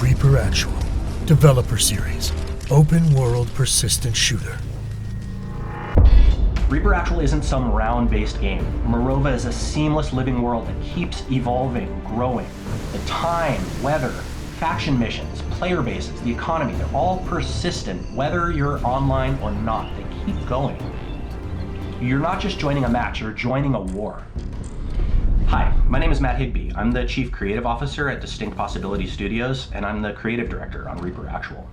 Reaper Actual, Developer Series, Open World Persistent Shooter. Reaper Actual isn't some round-based game. Marova is a seamless living world that keeps evolving, growing. The time, weather, faction missions, player bases, the economy, they're all persistent, whether you're online or not. They keep going. You're not just joining a match, you're joining a war. Hi, my name is Matt Higby. I'm the Chief Creative Officer at Distinct Possibility Studios, and I'm the Creative Director on Reaper Actual.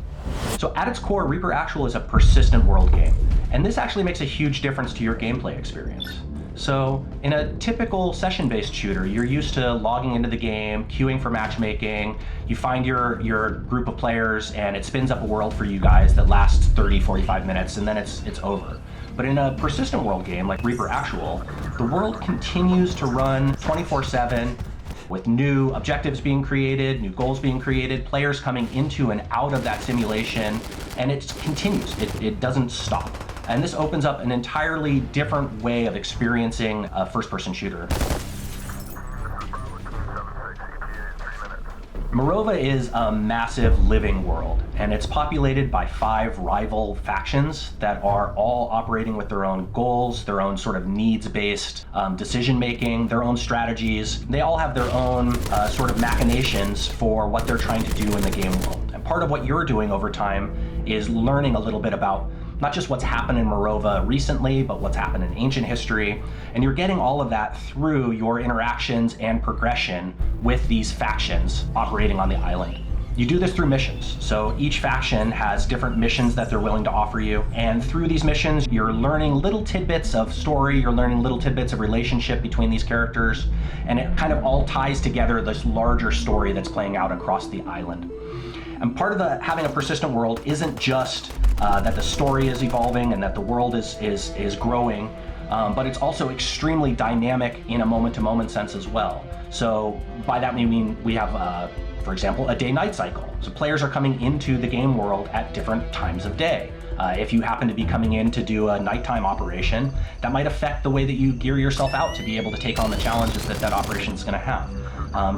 So at its core, Reaper Actual is a persistent world game, and this actually makes a huge difference to your gameplay experience. So in a typical session-based shooter, you're used to logging into the game, queuing for matchmaking, you find your group of players, and it spins up a world for you guys that lasts 30, 45 minutes, and then it's over. But in a persistent world game like Reaper Actual, the world continues to run 24/7 with new objectives being created, new goals being created, players coming into and out of that simulation, and it continues, it doesn't stop. And this opens up an entirely different way of experiencing a first-person shooter. Marova is a massive living world, and it's populated by 5 rival factions that are all operating with their own goals, their own sort of needs-based decision-making, their own strategies. They all have their own sort of machinations for what they're trying to do in the game world. And part of what you're doing over time is learning a little bit about not just what's happened in Marova recently, but what's happened in ancient history. And you're getting all of that through your interactions and progression with these factions operating on the island. You do this through missions. So each faction has different missions that they're willing to offer you. And through these missions, you're learning little tidbits of story, you're learning little tidbits of relationship between these characters, and it kind of all ties together this larger story that's playing out across the island. And part of having a persistent world isn't just that the story is evolving and that the world is growing, but it's also extremely dynamic in a moment-to-moment sense as well. So by that we mean we have, for example, a day-night cycle. So players are coming into the game world at different times of day. If you happen to be coming in to do a nighttime operation, that might affect the way that you gear yourself out to be able to take on the challenges that operation is going to have.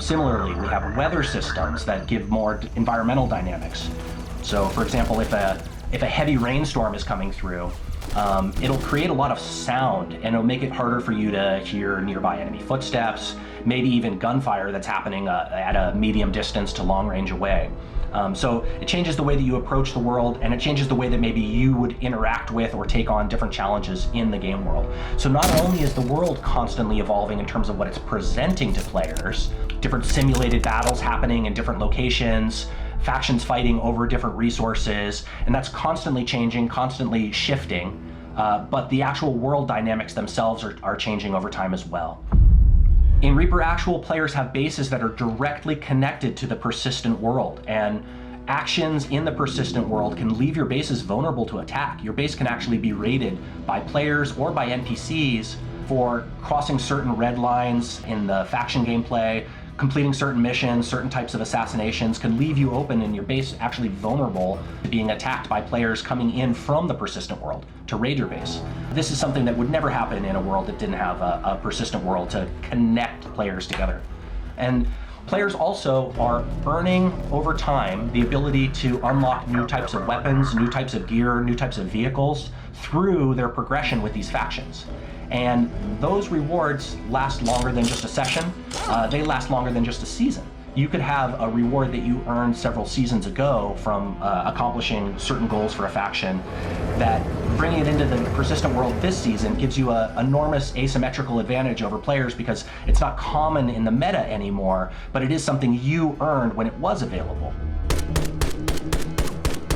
Similarly, we have weather systems that give more environmental dynamics. So for example, if a heavy rainstorm is coming through, it'll create a lot of sound, and it'll make it harder for you to hear nearby enemy footsteps, maybe even gunfire that's happening at a medium distance to long range away. So it changes the way that you approach the world, and it changes the way that maybe you would interact with or take on different challenges in the game world. So not only is the world constantly evolving in terms of what it's presenting to players, different simulated battles happening in different locations, factions fighting over different resources, and that's constantly changing, constantly shifting, but the actual world dynamics themselves are changing over time as well. In Reaper Actual, players have bases that are directly connected to the persistent world, and actions in the persistent world can leave your bases vulnerable to attack. Your base can actually be raided by players or by NPCs for crossing certain red lines in the faction gameplay, completing certain missions, certain types of assassinations can leave you open and your base actually vulnerable to being attacked by players coming in from the persistent world to raid your base. This is something that would never happen in a world that didn't have a persistent world to connect players together. And players also are earning over time the ability to unlock new types of weapons, new types of gear, new types of vehicles through their progression with these factions. And those rewards last longer than just a session. They last longer than just a season. You could have a reward that you earned several seasons ago from accomplishing certain goals for a faction that bringing it into the persistent world this season gives you an enormous asymmetrical advantage over players because it's not common in the meta anymore, but it is something you earned when it was available.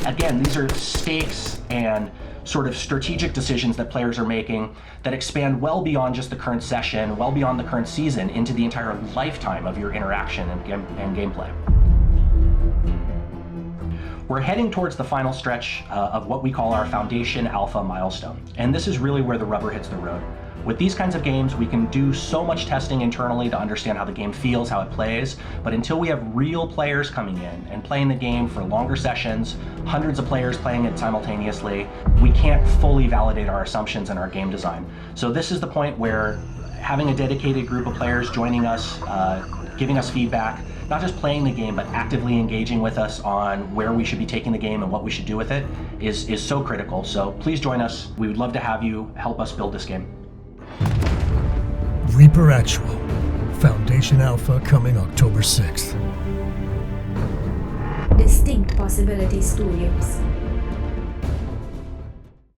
Again, these are stakes and sort of strategic decisions that players are making that expand well beyond just the current session, well beyond the current season, into the entire lifetime of your interaction and gameplay. We're heading towards the final stretch of what we call our Foundation Alpha milestone, and this is really where the rubber hits the road. With these kinds of games, we can do so much testing internally to understand how the game feels, how it plays, but until we have real players coming in and playing the game for longer sessions, hundreds of players playing it simultaneously, we can't fully validate our assumptions in our game design. So this is the point where having a dedicated group of players joining us, giving us feedback, not just playing the game, but actively engaging with us on where we should be taking the game and what we should do with it is so critical. So please join us. We would love to have you help us build this game. Reaper Actual. Foundation Alpha coming October 6th. Distinct Possibility Studios.